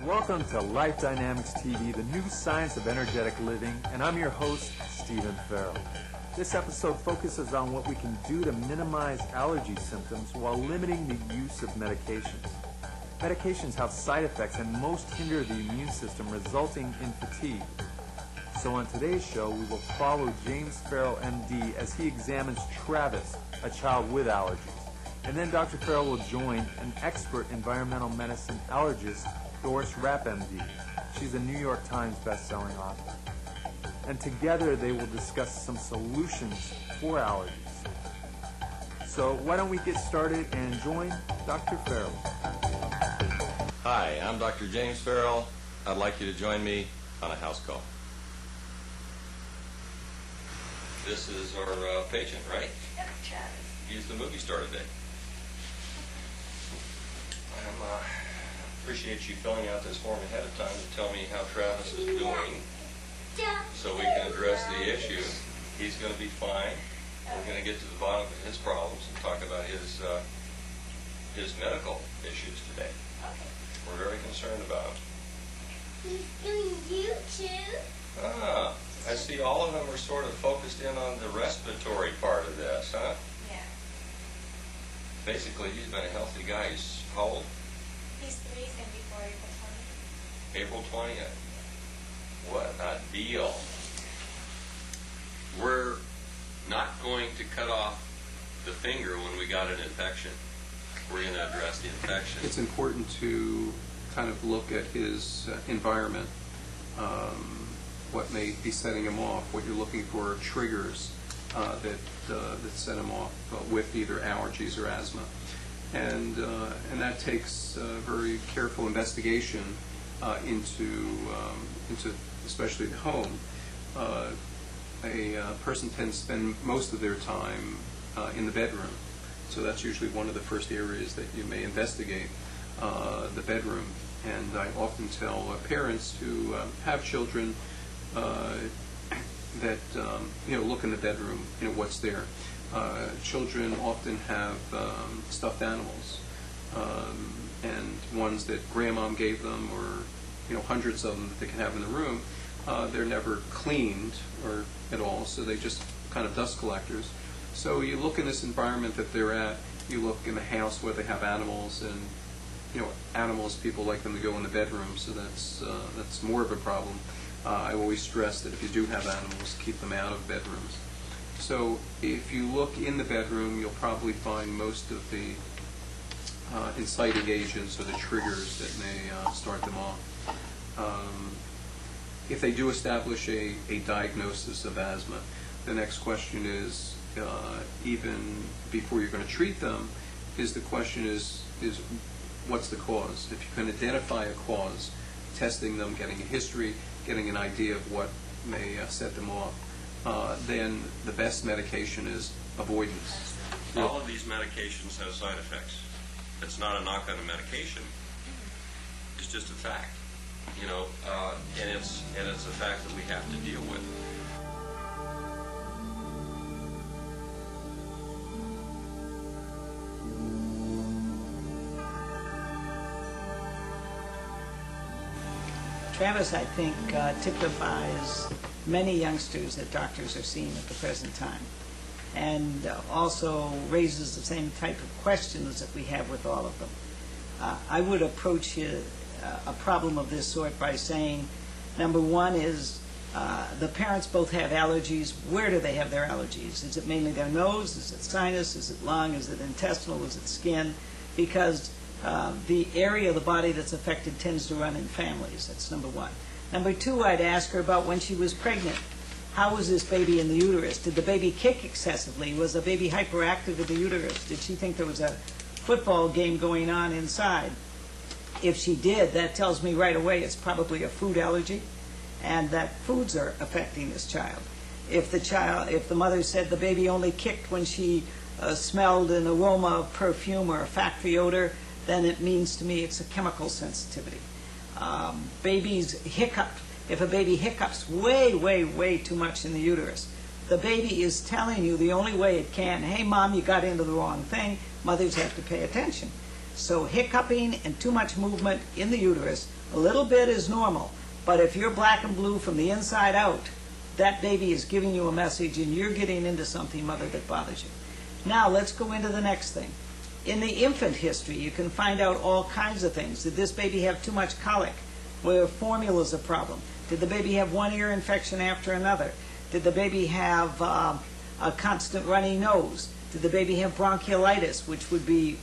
Welcome to Life Dynamics TV, the new science of energetic living, and I'm your host, Stephen Farrell. This episode focuses on what we can do to minimize allergy symptoms while limiting the use of medications. Medications have side effects and most hinder the immune system, resulting in fatigue. So on today's show, we will follow James Farrell, MD, as he examines Travis, a child with allergies. And then Dr. Farrell will join an expert environmental medicine allergist, Rapp, MD. She's a New York Times best-selling author. And together they will discuss some solutions for allergies. So why don't we get started and join Dr. Farrell. Hi, I'm Dr. James Farrell. I'd like you to join me on a house call. This is our patient, right? Yep, Travis. He's the movie star today. I appreciate you filling out this form ahead of time to tell me how Travis is doing so we can address the issue. He's going to be fine. We're going to get to the bottom of his problems and talk about his medical issues today. Okay. We're very concerned about him. He's doing YouTube. Ah, I see all of them are sort of focused in on the respiratory part of this, huh? Yeah. Basically, he's been a healthy guy. He's how old? He's 3, he's going to be 4 April 20th. April 20th. What a deal. We're not going to cut off the finger when we got an infection. We're going to address the infection. It's important to kind of look at his environment, what may be setting him off, what you're looking for triggers that set him off with either allergies or asthma. And that takes very careful investigation into especially the home. A person tends to spend most of their time in the bedroom, so that's usually one of the first areas that you may investigate, the bedroom. And I often tell parents who have children that look in the bedroom, what's there. Children often have stuffed animals, and ones that grandmom gave them, or hundreds of them that they can have in the room. They're never cleaned or at all, so they just kind of dust collectors. So you look in this environment that they're at. You look in the house where they have animals, and animals, people like them to go in the bedroom, so that's more of a problem. I always stress that if you do have animals, keep them out of bedrooms. So if you look in the bedroom, you'll probably find most of the inciting agents or the triggers that may start them off. If they do establish a diagnosis of asthma, the next question is, even before you're going to treat them, the question is what's the cause? If you can identify a cause, testing them, getting a history, getting an idea of what may set them off, then the best medication is avoidance. All of these medications have side effects. It's not a knock on a medication. It's just a fact, and it's a fact that we have to deal with. Travis, I think, typifies many youngsters that doctors are seeing at the present time, and also raises the same type of questions that we have with all of them. I would approach a problem of this sort by saying, number one is the parents both have allergies. Where do they have their allergies? Is it mainly their nose? Is it sinus? Is it lung? Is it intestinal? Is it skin? Because the area of the body that's affected tends to run in families. That's number one. Number two, I'd ask her about when she was pregnant. How was this baby in the uterus? Did the baby kick excessively? Was the baby hyperactive in the uterus? Did she think there was a football game going on inside? If she did, that tells me right away it's probably a food allergy, and that foods are affecting this child. If the mother said the baby only kicked when she smelled an aroma of perfume or a factory odor, then it means to me it's a chemical sensitivity. Babies hiccup. If a baby hiccups way, way, way too much in the uterus, the baby is telling you the only way it can, hey, Mom, you got into the wrong thing. Mothers have to pay attention. So hiccuping and too much movement in the uterus, a little bit is normal. But if you're black and blue from the inside out, that baby is giving you a message and you're getting into something, mother, that bothers you. Now let's go into the next thing. In the infant history, you can find out all kinds of things. Did this baby have too much colic? Were formula's a problem? Did the baby have one ear infection after another? Did the baby have a constant runny nose? Did the baby have bronchiolitis, which would be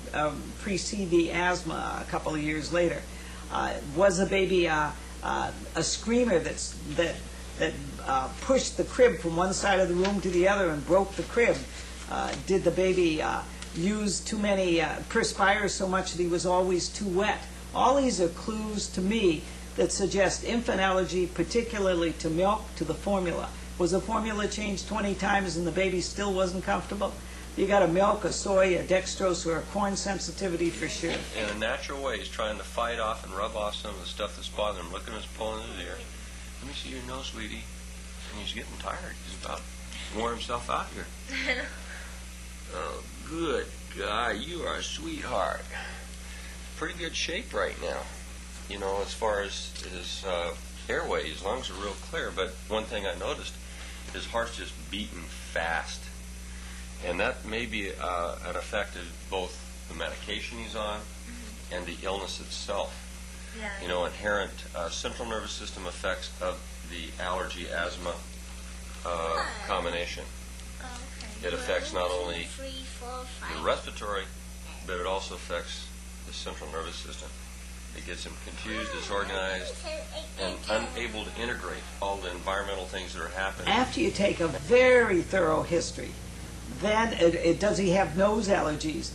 precede the asthma a couple of years later? Was the baby a screamer that pushed the crib from one side of the room to the other and broke the crib? Did the baby use too many, perspire so much that he was always too wet? All these are clues to me that suggest infant allergy, particularly to milk, to the formula. Was the formula changed 20 times and the baby still wasn't comfortable? You got a milk, a soy, a dextrose, or a corn sensitivity for sure. In a natural way, he's trying to fight off and rub off some of the stuff that's bothering him. Look at him, he's pulling his ear. Let me see your nose, sweetie. And he's getting tired. He's about to wear himself out here. Oh, good guy. You are a sweetheart. Pretty good shape right now. You know, as far as his airway, his lungs are real clear. But one thing I noticed, his heart's just beating fast. And that may be an effect of both the medication he's on and the illness itself. Yeah. You know, inherent central nervous system effects of the allergy asthma combination. Oh, okay. It affects not only 3, 4, 5. the respiratory, but it also affects the central nervous system. It gets him confused, disorganized, and unable to integrate all the environmental things that are happening. After you take a very thorough history, then does he have nose allergies?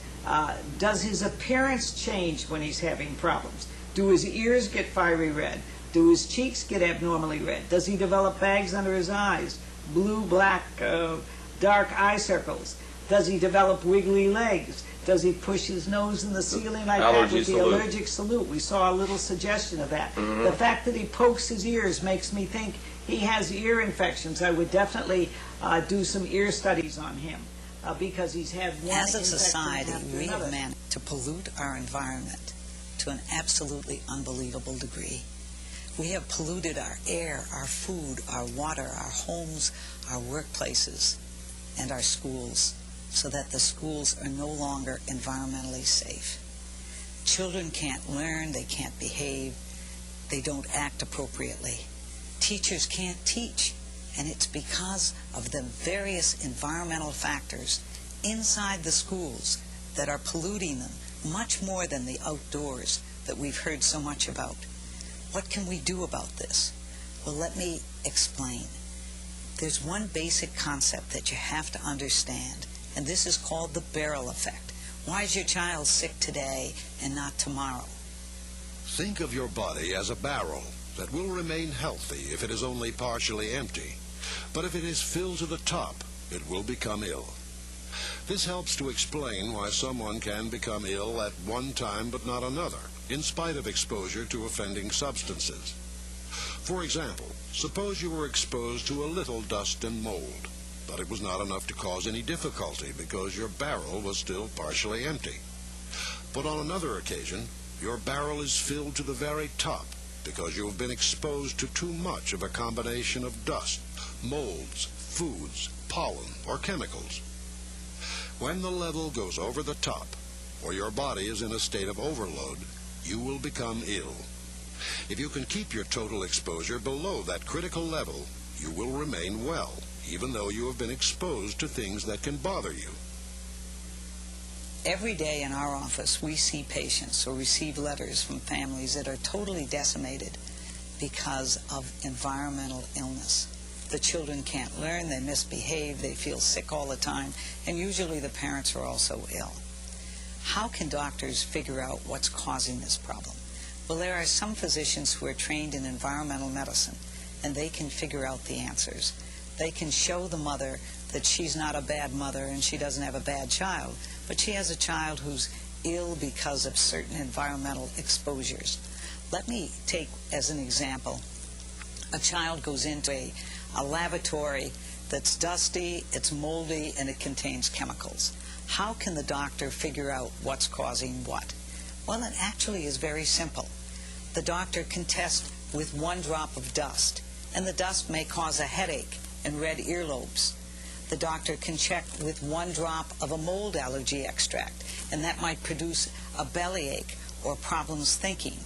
Does his appearance change when he's having problems? Do his ears get fiery red? Do his cheeks get abnormally red? Does he develop bags under his eyes? Blue, black, dark eye circles? Does he develop wiggly legs? Does he push his nose in the ceiling like that with the allergic salute? We saw a little suggestion of that. The fact that he pokes his ears makes me think he has ear infections. I would definitely do some ear studies on him because he's had one As a infection society, after we another. have managed to pollute our environment to an absolutely unbelievable degree. We have polluted our air, our food, our water, our homes, our workplaces, and our schools, so that the schools are no longer environmentally safe. Children can't learn, they can't behave, they don't act appropriately. Teachers can't teach, and it's because of the various environmental factors inside the schools that are polluting them much more than the outdoors that we've heard so much about. What can we do about this? Well, let me explain. There's one basic concept that you have to understand, and this is called the barrel effect. Why is your child sick today and not tomorrow? Think of your body as a barrel that will remain healthy if it is only partially empty. But if it is filled to the top, it will become ill. This helps to explain why someone can become ill at one time but not another, in spite of exposure to offending substances. For example, suppose you were exposed to a little dust and mold, but it was not enough to cause any difficulty because your barrel was still partially empty. But on another occasion, your barrel is filled to the very top because you have been exposed to too much of a combination of dust, molds, foods, pollen, or chemicals. When the level goes over the top, or your body is in a state of overload, you will become ill. If you can keep your total exposure below that critical level, you will remain well, even though you have been exposed to things that can bother you. Every day in our office, we see patients or receive letters from families that are totally decimated because of environmental illness. The children can't learn, they misbehave, they feel sick all the time, and usually the parents are also ill. How can doctors figure out what's causing this problem? Well, there are some physicians who are trained in environmental medicine, and they can figure out the answers. They can show the mother that she's not a bad mother and she doesn't have a bad child, but she has a child who's ill because of certain environmental exposures. Let me take as an example, a child goes into a lavatory that's dusty, it's moldy, and it contains chemicals. How can the doctor figure out what's causing what? Well, it actually is very simple. The doctor can test with 1 drop of dust, and the dust may cause a headache and red earlobes. The doctor can check with 1 drop of a mold allergy extract, and that might produce a bellyache or problems thinking.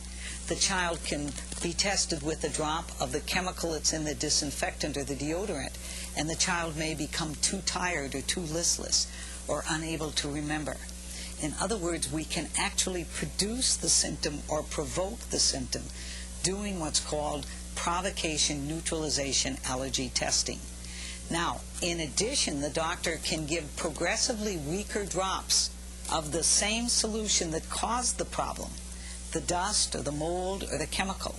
The child can be tested with a drop of the chemical that's in the disinfectant or the deodorant, and the child may become too tired or too listless or unable to remember. In other words, we can actually produce the symptom or provoke the symptom doing what's called provocation neutralization allergy testing. Now, in addition, the doctor can give progressively weaker drops of the same solution that caused the problem, the dust or the mold or the chemical,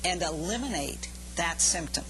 and eliminate that symptom.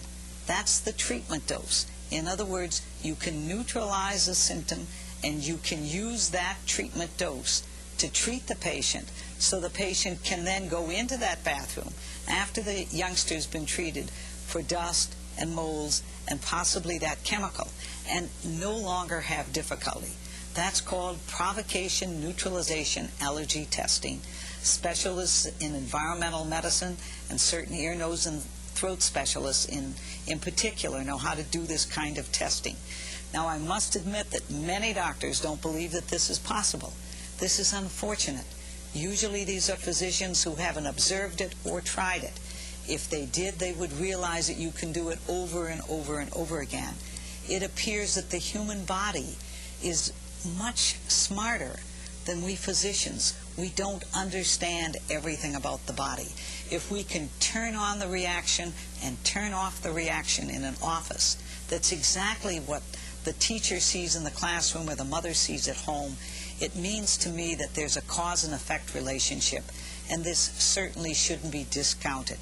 That's the treatment dose. In other words, you can neutralize the symptom and you can use that treatment dose to treat the patient, so the patient can then go into that bathroom after the youngster's been treated for dust and molds and possibly that chemical and no longer have difficulty. That's called provocation neutralization allergy testing. Specialists in environmental medicine and certain ear, nose, and throat specialists in particular know how to do this kind of testing. Now, I must admit that many doctors don't believe that this is possible. This is unfortunate. Usually these are physicians who haven't observed it or tried it. If they did, they would realize that you can do it over and over and over again. It appears that the human body is much smarter than we physicians. We don't understand everything about the body. If we can turn on the reaction and turn off the reaction in an office, that's exactly what the teacher sees in the classroom or the mother sees at home. It means to me that there's a cause and effect relationship, and this certainly shouldn't be discounted.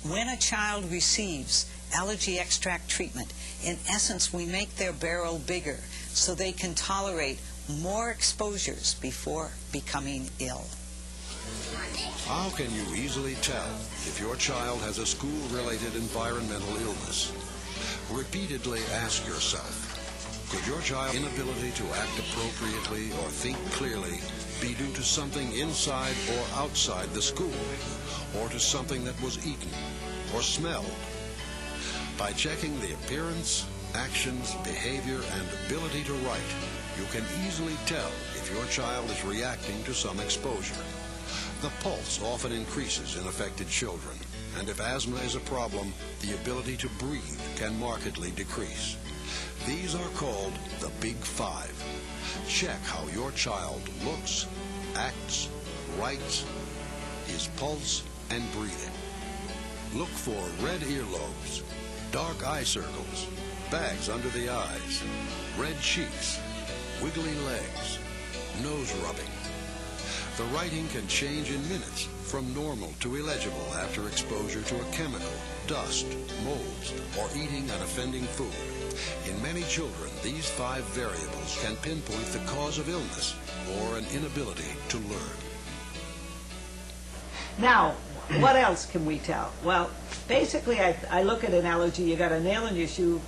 When a child receives allergy extract treatment, in essence, we make their barrel bigger so they can tolerate more exposures before becoming ill. How can you easily tell if your child has a school-related environmental illness? Repeatedly ask yourself, could your child's inability to act appropriately or think clearly be due to something inside or outside the school, or to something that was eaten or smelled? By checking the appearance, actions, behavior, and ability to write, you can easily tell if your child is reacting to some exposure. The pulse often increases in affected children, and if asthma is a problem, the ability to breathe can markedly decrease. These are called the Big Five. Check how your child looks, acts, writes, his pulse, and breathing. Look for red earlobes, dark eye circles, bags under the eyes, red cheeks, wiggly legs, nose rubbing. The writing can change in minutes from normal to illegible after exposure to a chemical, dust, molds, or eating an offending food. In many children, these 5 variables can pinpoint the cause of illness or an inability to learn. Now, what else can we tell? Well, basically, I look at an allergy. You got a nail in your shoe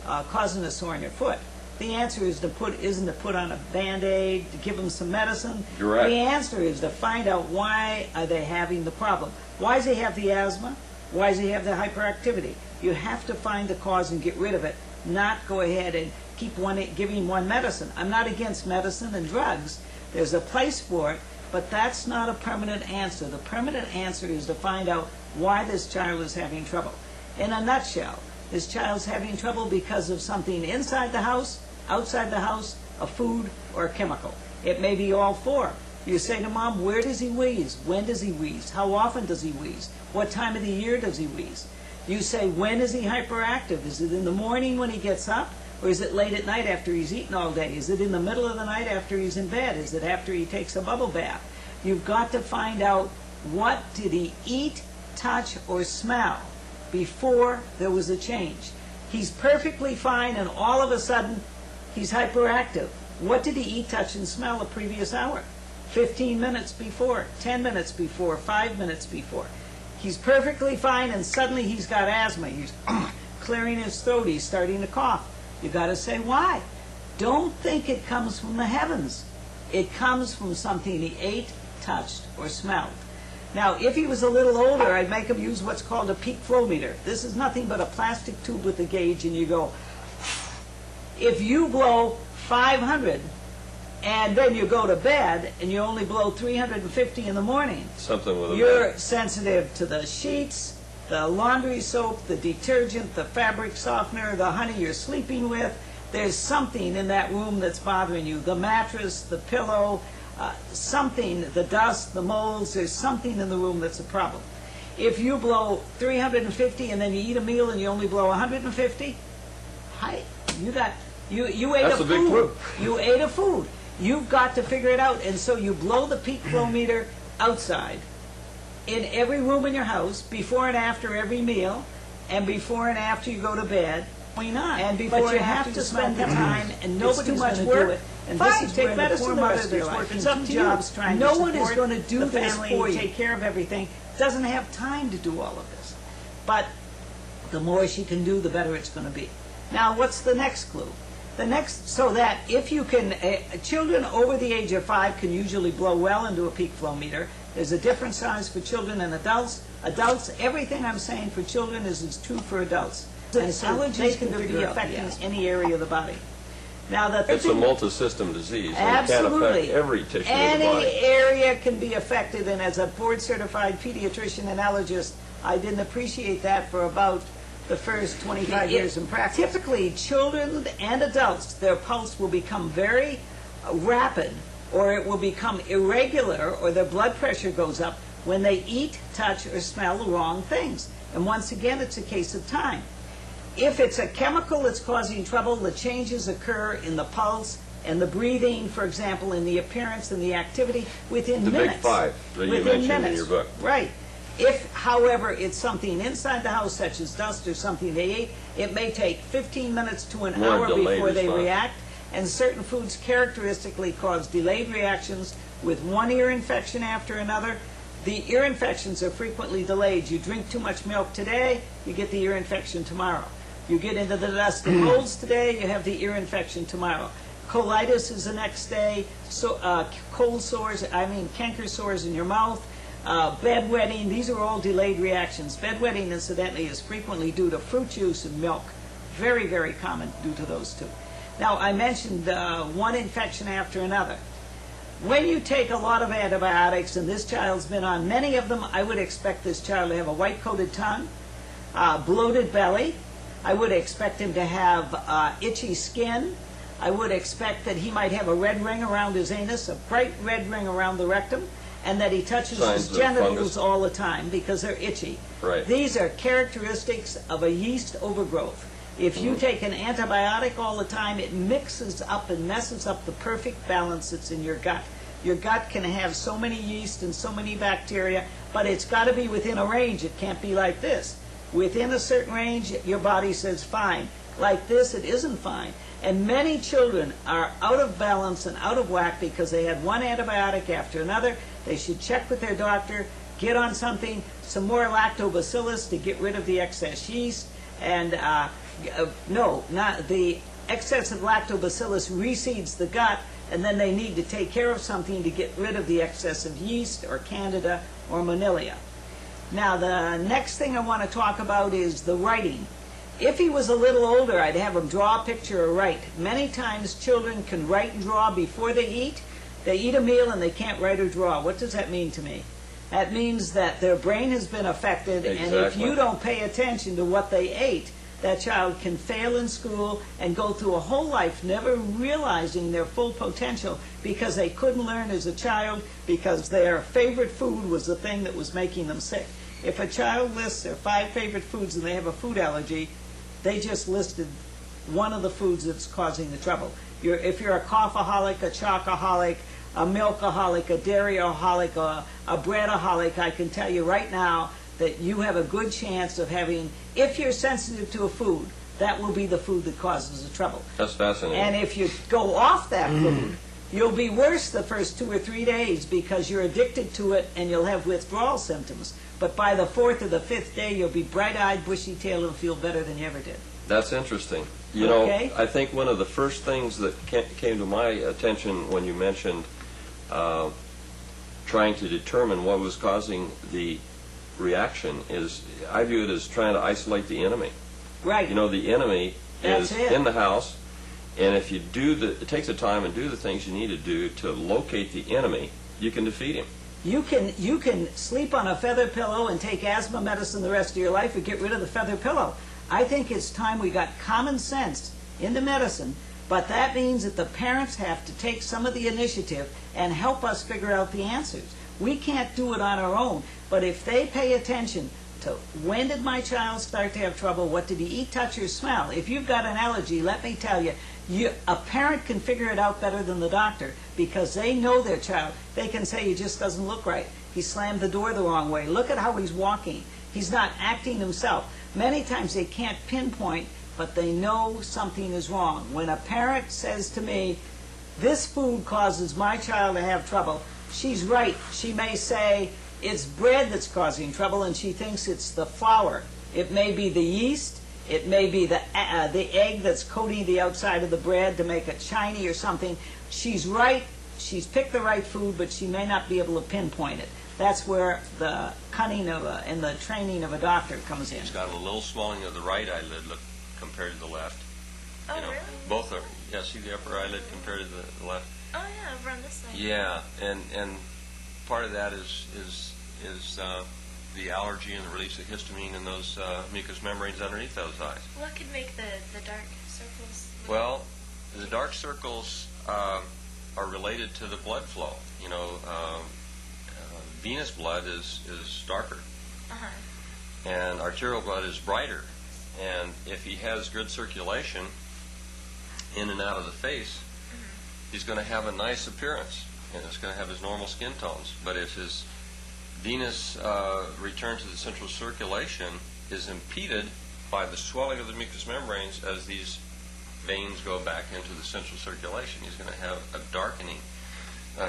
causing a sore in your foot. The answer is isn't to put on a Band-Aid, to give them some medicine. Correct. The answer is to find out why are they having the problem. Why does he have the asthma? Why does he have the hyperactivity? You have to find the cause and get rid of it, not go ahead and keep giving one medicine. I'm not against medicine and drugs. There's a place for it, but that's not a permanent answer. The permanent answer is to find out why this child is having trouble. In a nutshell, this child's having trouble because of something inside the house, outside the house, a food, or a chemical. It may be all 4. You say to mom, where does he wheeze? When does he wheeze? How often does he wheeze? What time of the year does he wheeze? You say, when is he hyperactive? Is it in the morning when he gets up? Or is it late at night after he's eaten all day? Is it in the middle of the night after he's in bed? Is it after he takes a bubble bath? You've got to find out, what did he eat, touch, or smell before there was a change. He's perfectly fine, and all of a sudden, he's hyperactive. What did he eat, touch, and smell the previous hour? 15 minutes before, 10 minutes before, 5 minutes before. He's perfectly fine, and suddenly he's got asthma. He's clearing his throat. He's starting to cough. You got to say why. Don't think it comes from the heavens. It comes from something he ate, touched, or smelled. Now, if he was a little older, I'd make him use what's called a peak flow meter. This is nothing but a plastic tube with a gauge, and you go, if you blow 500, and then you go to bed, and you only blow 350 in the morning, Something with a you're sensitive to the sheets, the laundry soap, the detergent, the fabric softener, the honey you're sleeping with. There's something in that room that's bothering you. The mattress, the pillow, something, the dust, the molds, there's something in the room that's a problem. If you blow 350 and then you eat a meal and you only blow 150, you ate That's a a big food. group. You ate a food. You've got to figure it out. And so you blow the peak flow meter outside in every room in your house, before and after every meal, and before and after you go to bed. Why not? And before But you and have after to you spend smell the time, and nobody's too much going to work. do it. And Fine, this is take where the medicine poor the mother rest of your that's life. working It's up 2 to you. jobs trying No to one is support going to do the this family, for you. take care of everything, doesn't have time to do all of this. But the more she can do, the better it's going to be. Now, what's the next clue? The next, so that if you can, children over the age of 5 can usually blow well into a peak flow meter. There's a different size for children and adults. Adults, everything I'm saying for children is true for adults. And so allergies can be affecting any area of the body. Now, It's a multi-system disease, and it can Absolutely. affect every tissue of the Any body. area can be affected, and as a board-certified pediatrician and allergist, I didn't appreciate that for about the first 25 years in practice. Typically, children and adults, their pulse will become very rapid, or it will become irregular, or their blood pressure goes up when they eat, touch, or smell the wrong things. And once again, it's a case of time. If it's a chemical that's causing trouble, the changes occur in the pulse and the breathing, for example, in the appearance and the activity within The big minutes. five that you Within mentioned in minutes. your book. Right. If, however, it's something inside the house, such as dust or something they ate, it may take 15 minutes to an More hour delayed before they response. react, and certain foods characteristically cause delayed reactions with one ear infection after another. The ear infections are frequently delayed. You drink too much milk today, you get the ear infection tomorrow. You get into the dust and molds today, you have the ear infection tomorrow. Colitis is the next day, so, cold sores, canker sores in your mouth, bedwetting, these are all delayed reactions. Bedwetting, incidentally, is frequently due to fruit juice and milk. Very, very common due to those two. Now, I mentioned one infection after another. When you take a lot of antibiotics, and this child's been on many of them, I would expect this child to have a white-coated tongue, bloated belly. I would expect him to have itchy skin. I would expect that he might have a red ring around his anus, a bright red ring around the rectum, and that he touches Signs his of genitals fungus. all the time because they're itchy. Right. These are characteristics of a yeast overgrowth. If you take an antibiotic all the time, it mixes up and messes up the perfect balance that's in your gut. Your gut can have so many yeast and so many bacteria, but it's got to be within a range. It can't be like this. Within a certain range, your body says fine. Like this, it isn't fine. And many children are out of balance and out of whack because they had one antibiotic after another. They should check with their doctor, get on something, some more lactobacillus to get rid of the excess yeast. And the excess of lactobacillus reseeds the gut, and then they need to take care of something to get rid of the excess of yeast or candida or Monillia. Now, the next thing I want to talk about is the writing. If he was a little older, I'd have him draw a picture or write. Many times children can write and draw before they eat. They eat a meal and they can't write or draw. What does that mean to me? That means that their brain has been affected, and if Exactly. you don't pay attention to what they ate, that child can fail in school and go through a whole life never realizing their full potential because they couldn't learn as a child because their favorite food was the thing that was making them sick. If a child lists their 5 favorite foods and they have a food allergy, they just listed one of the foods that's causing the trouble. If you're a coffeeholic, a chocoholic, a milkaholic, a dairyaholic, a breadaholic, I can tell you right now that you have a good chance of having, if you're sensitive to a food, that will be the food that causes the trouble. That's fascinating. And if you go off that food, you'll be worse the first 2 or 3 days because you're addicted to it and you'll have withdrawal symptoms. But by the 4th or the 5th day, you'll be bright-eyed, bushy-tailed, and feel better than you ever did. That's interesting. You Okay. know, I think one of the first things that came to my attention when you mentioned trying to determine what was causing the reaction is, I view it as trying to isolate the enemy. Right. You know, the enemy That's is it. in the house, and if you it takes the time and do the things you need to do to locate the enemy, you can defeat him. You can sleep on a feather pillow and take asthma medicine the rest of your life or get rid of the feather pillow. I think it's time we got common sense into medicine, but that means that the parents have to take some of the initiative and help us figure out the answers. We can't do it on our own, but if they pay attention to when did my child start to have trouble, what did he eat, touch, or smell? If you've got an allergy, let me tell you, a parent can figure it out better than the doctor because they know their child. They can say he just doesn't look right. He slammed the door the wrong way. Look at how he's walking. He's not acting himself. Many times they can't pinpoint, but they know something is wrong. When a parent says to me, this food causes my child to have trouble, she's right. She may say, it's bread that's causing trouble, and she thinks it's the flour. It may be the yeast. It may be the egg that's coating the outside of the bread to make it shiny or something. She's right. She's picked the right food, but she may not be able to pinpoint it. That's where the cunning and the training of a doctor comes in. He's got a little swelling of the right eyelid compared to the left. Oh, You know, really? both are. Yeah, see the upper eyelid compared to the left. Oh, yeah, over on this side. Yeah, and part of that is the allergy and the release of histamine in those mucous membranes underneath those eyes. What could make the dark circles? Well, the dark circles are related to the blood flow. You know, venous blood is darker, Uh-huh. and arterial blood is brighter. And if he has good circulation in and out of the face, he's going to have a nice appearance, and it's going to have his normal skin tones. But if his venous return to the central circulation is impeded by the swelling of the mucous membranes as these veins go back into the central circulation, he's going to have a darkening,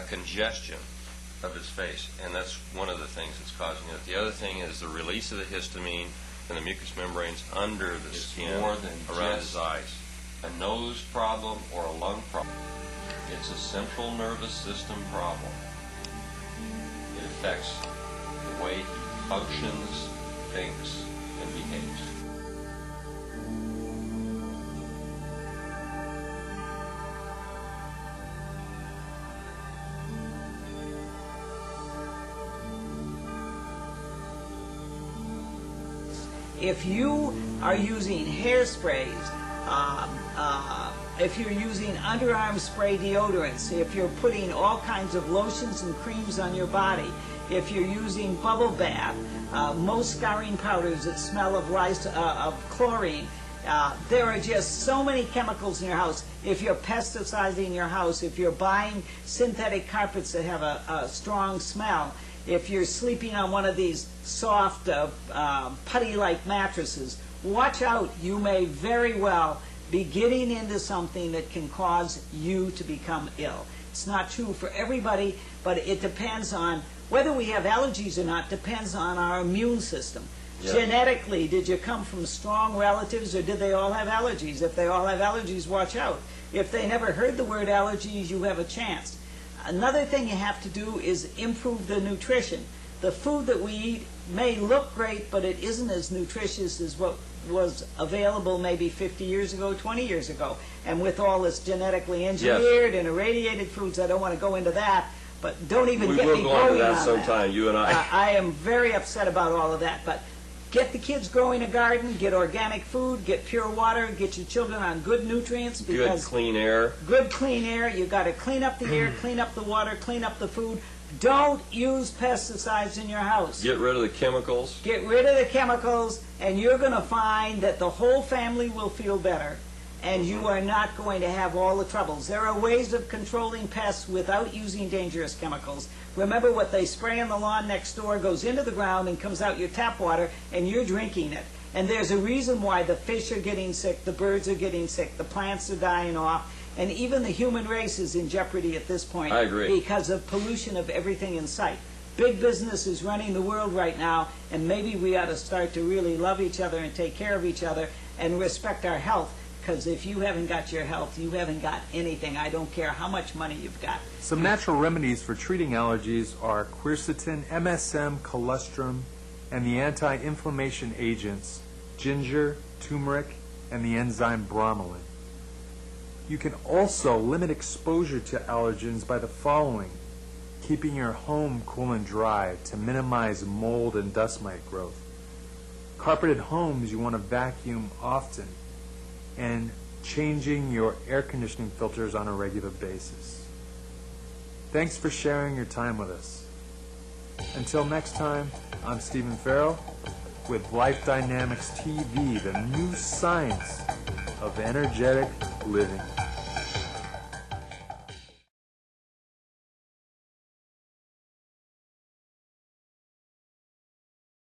congestion of his face, and that's one of the things that's causing it. The other thing is the release of the histamine and the mucous membranes under the skin more than around just his eyes. A nose problem or a lung problem. It's a central nervous system problem. It affects the way he functions, thinks, and behaves. If you are using hairsprays, if you're using underarm spray deodorants, if you're putting all kinds of lotions and creams on your body, if you're using bubble bath, most scouring powders that smell of chlorine, there are just so many chemicals in your house. If you're pesticiding your house, if you're buying synthetic carpets that have a strong smell, if you're sleeping on one of these soft, putty-like mattresses, watch out. You may very well be getting into something that can cause you to become ill. It's not true for everybody, but it depends on whether we have allergies or not, depends on our immune system. Yeah. Genetically, did you come from strong relatives or did they all have allergies? If they all have allergies, watch out. If they never heard the word allergies, you have a chance. Another thing you have to do is improve the nutrition. The food that we eat may look great, but it isn't as nutritious as what was available maybe 50 years ago, 20 years ago. And with all this genetically engineered and irradiated foods, I don't want to go into that, but don't even We get will me go going into that on sometime, you and I. I am very upset about all of that, but get the kids growing a garden, get organic food, get pure water, get your children on good nutrients, Good because clean air. good clean air, you got to clean up the air, clean up the water, clean up the food. Don't use pesticides in your house. Get rid of the chemicals. Get rid of the chemicals, and you're going to find that the whole family will feel better, and you are not going to have all the troubles. There are ways of controlling pests without using dangerous chemicals. Remember, what they spray on the lawn next door goes into the ground and comes out your tap water, and you're drinking it. And there's a reason why the fish are getting sick, the birds are getting sick, the plants are dying off, and even the human race is in jeopardy at this point. I agree. Because of pollution of everything in sight. Big business is running the world right now, and maybe we ought to start to really love each other and take care of each other and respect our health, Because if you haven't got your health, you haven't got anything. I don't care how much money you've got. Some natural remedies for treating allergies are quercetin, MSM, colostrum, and the anti-inflammation agents ginger, turmeric, and the enzyme bromelain. You can also limit exposure to allergens by the following: keeping your home cool and dry to minimize mold and dust mite growth. Carpeted homes you want to vacuum often, and changing your air conditioning filters on a regular basis. Thanks for sharing your time with us. Until next time, I'm Stephen Farrell with Life Dynamics TV, the new science of energetic living.